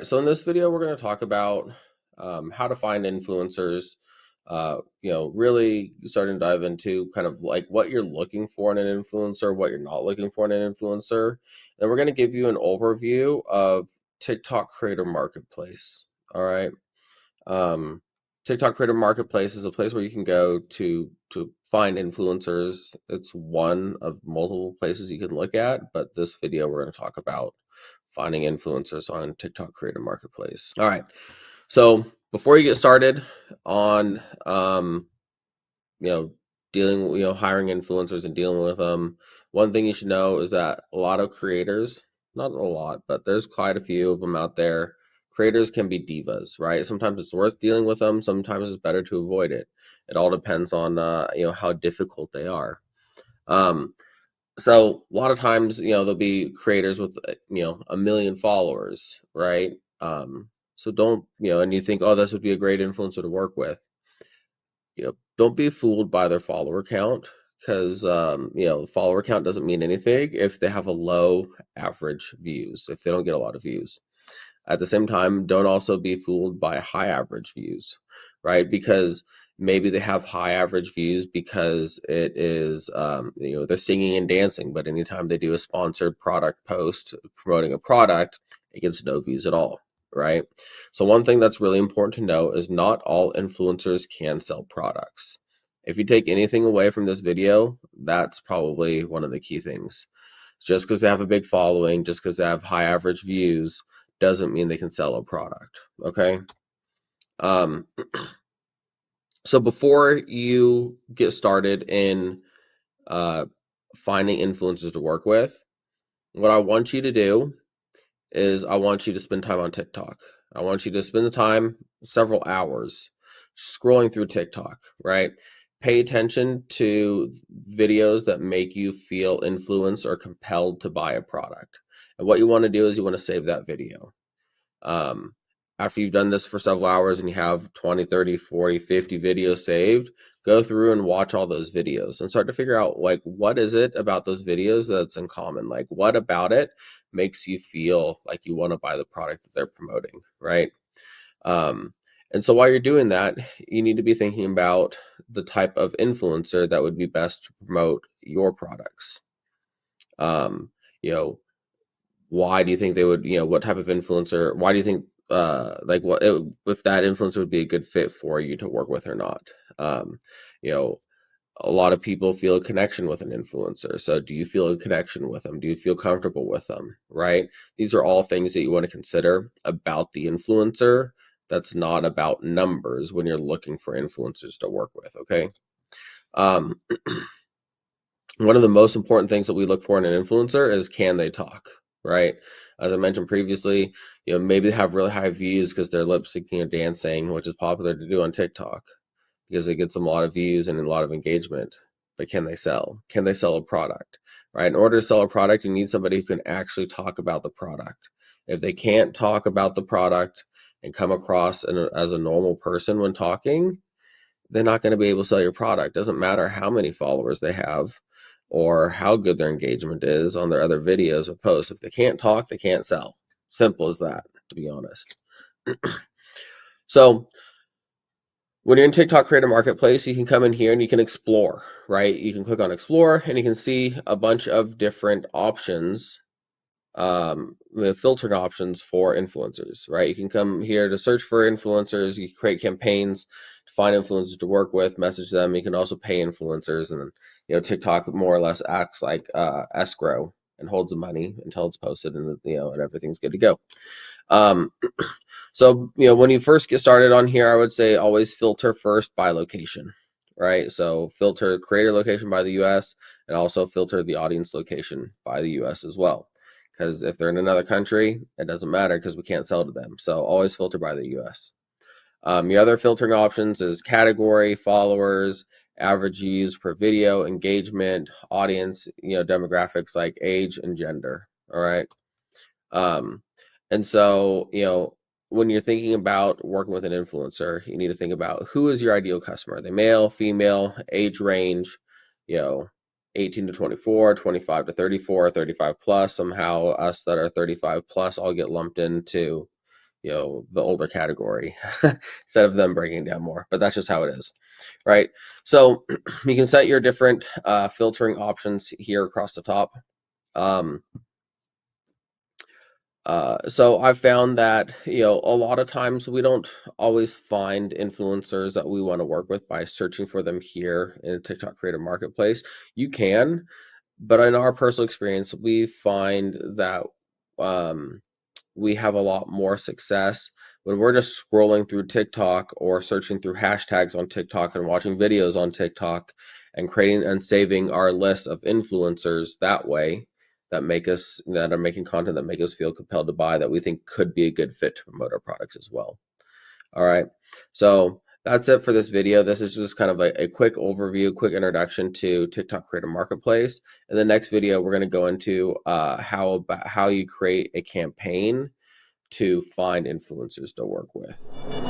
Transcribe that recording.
right, so in this video, we're going to talk about how to find influencers. Really starting to dive into kind of like what you're looking for in an influencer, what you're not looking for in an influencer. And we're going to give you an overview of TikTok Creator Marketplace. All right. Um, TikTok Creator Marketplace is a place where you can go to find influencers. It's one of multiple places you can look at, but this video we're going to talk about finding influencers on TikTok Creator Marketplace. All right. So before you get started on you know dealing hiring influencers and dealing with them, one thing you should know is that a lot of creators, not a lot, but there's quite a few of them out there. Creators can be divas, right? Sometimes it's worth dealing with them, sometimes it's better to avoid it. It all depends on how difficult they are. So a lot of times, there'll be creators with, a million followers, right? So don't, and you think, oh, this would be a great influencer to work with. Don't be fooled by their follower count, because, follower count doesn't mean anything if they have a low average views, if they don't get a lot of views. At the same time, don't also be fooled by high average views, right? Because maybe they have high average views because it is, they're singing and dancing, but anytime they do a sponsored product post promoting a product, it gets no views at all, right? So one thing that's really important to know is not all influencers can sell products. If you take anything away from this video, that's probably one of the key things. Just because they have a big following, just because they have high average views, doesn't mean they can sell a product. Okay. Um, so before you get started in uh, finding influencers to work with, what I want you to do is I want you to spend time on TikTok. I want you to spend the time, several hours, scrolling through TikTok, right? Pay attention to videos that make you feel influenced or compelled to buy a product. And what you want to do is you want to save that video. Um, After you've done this for several hours and you have 20, 30, 40, 50 videos saved, go through and watch all those videos and start to figure out, like, what is it about those videos that's in common? Like, what about it makes you feel like you want to buy the product that they're promoting, right? Um, and so while you're doing that, you need to be thinking about the type of influencer that would be best to promote your products. Um, you know, why do you think they would, what type of influencer, why do you think, if that influencer would be a good fit for you to work with or not? Um, you know, a lot of people feel a connection with an influencer. So do you feel a connection with them? Do you feel comfortable with them, right? These are all things that you want to consider about the influencer. That's not about numbers when you're looking for influencers to work with, okay? Um, One of the most important things that we look for in an influencer is, can they talk, right? As I mentioned previously, maybe they have really high views because they're lip syncing or dancing, which is popular to do on TikTok because it gets them a lot of views and a lot of engagement. But can they sell? Can they sell a product, right? In order to sell a product, you need somebody who can actually talk about the product. If they can't talk about the product and come across as a normal person when talking, they're not going to be able to sell your product. Doesn't matter how many followers they have or how good their engagement is on their other videos or posts. If they can't talk, they can't sell. Simple as that, to be honest. So when you're in TikTok Creator Marketplace, you can come in here and you can explore, right? You can click on explore and you can see a bunch of different options, with filtering options for influencers, right? You can come here to search for influencers. You can create campaigns to find influencers to work with, message them. You can also pay influencers, and then TikTok more or less acts like escrow and holds the money until it's posted, and and everything's good to go. Um, so when you first get started on here, I would say always filter first by location, right? So filter creator location by the US and also filter the audience location by the US as well. Because if they're in another country, it doesn't matter because we can't sell to them. So always filter by the US. Your other filtering options is category, followers, average views per video, engagement, audience, demographics like age and gender. All right. Um, and so, when you're thinking about working with an influencer, you need to think about, who is your ideal customer? Are they male, female, age range, you know, 18 to 24, 25 to 34, 35 plus. Somehow us that are 35 plus all get lumped into, the older category instead of them breaking down more. But that's just how it is, right? So you can set your different filtering options here across the top. Um, so I've found that, a lot of times we don't always find influencers that we want to work with by searching for them here in the TikTok Creator Marketplace. You can, but in our personal experience, we find that um, we have a lot more success when we're just scrolling through TikTok or searching through hashtags on TikTok and watching videos on TikTok and creating and saving our list of influencers that way that are making content that make us feel compelled to buy that we think could be a good fit to promote our products as well. All right, so that's it for this video. This is just kind of a quick overview, quick introduction to TikTok Creator Marketplace. In the next video, we're going to go into how you create a campaign to find influencers to work with.